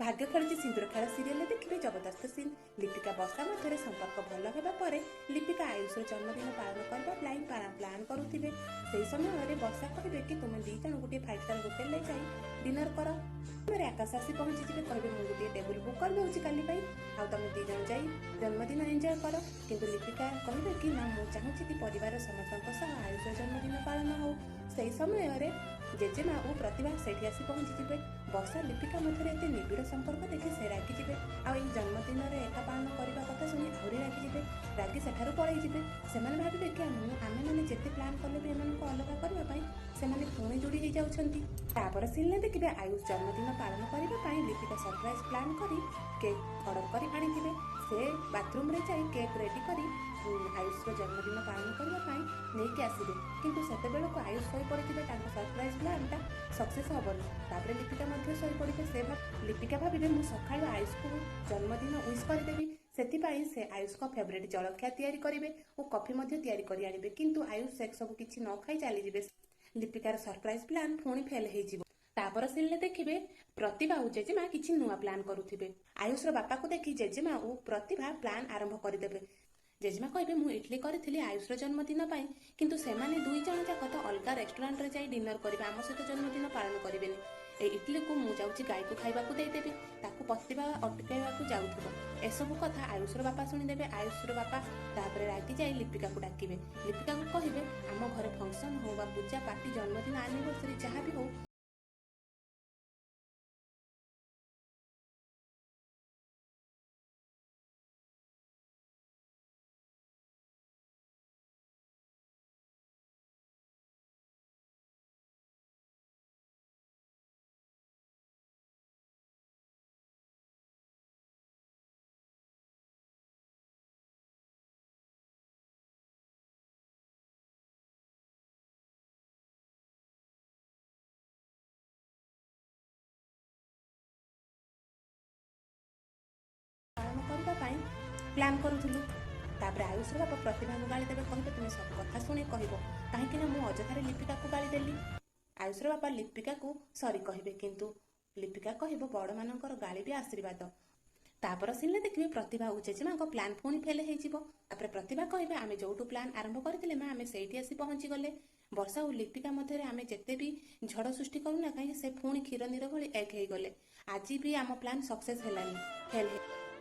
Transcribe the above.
भाग्य खेलुची सिंदूर खेल सीरियल देखिए जबरदस्त सीन। लिपिका वर्षा मध्य संपर्क भल होगा लिपिका आयुष जन्मदिन पालन करने प्लान करुवे। से समय वर्षा कहे कि तुम दी जन गोटे 5 स्टार होटेल ले जाई डिनर कर। आकाश आसी पहुंची कहे मुझे गोटे टेबुल बुक कर दूसरी काली तुम दी जन जा जन्मदिन एंजॉय कर। किंतु लिपिका कहे कि ना मुझे चाहूँगी कि परिवार समस्त आयुष जन्मदिन पालन हो। से समय जेजेमा और प्रतिभा से आसी पहुंची वर्षा लिपिका मध्य एत निबिड़ संपर्क देखि से रागिजे आई जन्मदिन में एका पालन करने कथा शुणी आहरी रागिजे। रागी सेठार पलैजे से भावे कि आम मैंने जिते प्लां कले भी एम अलग करने से पुणी जोड़ी हो जाती। तापर सीने देखिए आयुष जन्मदिन पालन करने लिपिका सरप्राइज प्लां कर केक अर्डर कर आनी से बाथरूम रे जाई केक रेडी कर आयुष जन्मदिन पालन करने नहीं आसवे। किंतु से बेलू आयुष शई पड़े सरप्राइज प्लांटा सक्सेस हेनी। तापर लिपिका शई पड़े से लिपिका भावे मुझे सका आयुष को जन्मदिन विश करदेवी से आयुष को फेवरेट जलखिया तैयारी करेंगे और कॉफी तैयारी आने। किंतु आयुष से सब किसी न खाई चली लिपिकार सरप्राइज प्लान पुणी फेल हो। तापर सीने देखिए प्रतिभा और जेजेमा किसी नुआ प्लान करुवे। आयुष बापा को देखी जेजेमा और प्रतिभा प्लान आरंभ करदे। जेजेमा कहे मुझे इडली करी आयुष जन्मदिन किंतु से दुई जन जाक तो अलग रेस्टोरेंट रे जाई डिनर करेंगे आम सहित जन्मदिन पालन करेंगे। ए इडली को मुझे जाऊँगी गाय को खाइबा देदेवी प्रतिभा अटकाइबा जाऊँ। एसबू कथा आयुष बापा शुणिदेवे। आयुष बापा तापर रागी जाई लिपिका को डाकिबे। लिपिका को कहे आम घर फंक्शन हो पूजा पार्टी जन्मदिन आनिवर्सरी जहाँ भी हो पालन करने प्लां करूँ। तापर आयुष बापा प्रतिभा को गाली देवे कहे तुम्हें सब कथा शुणी कह कहीं मुझे अजथार लिपिका को गाली देली। आयुष बापा लिपिका को सॉरी कहे किंतु लिपिका कह बड़ मानकर गाली भी आशीर्वाद। तापर सीने देखिए प्रतिभा और जेजेमा प्लान पुणी फेल हो। प्रतिभा कहे आम जो प्लान आरंभ करते आम से आसी पहुंची गले। वर्षा और लिपिका मध्य आम जिते भी झड़ सृष्टि करूना कहीं से पुणी क्षीर नीर भली एक हो गले। आज भी आम प्लान सक्सेस है फेल।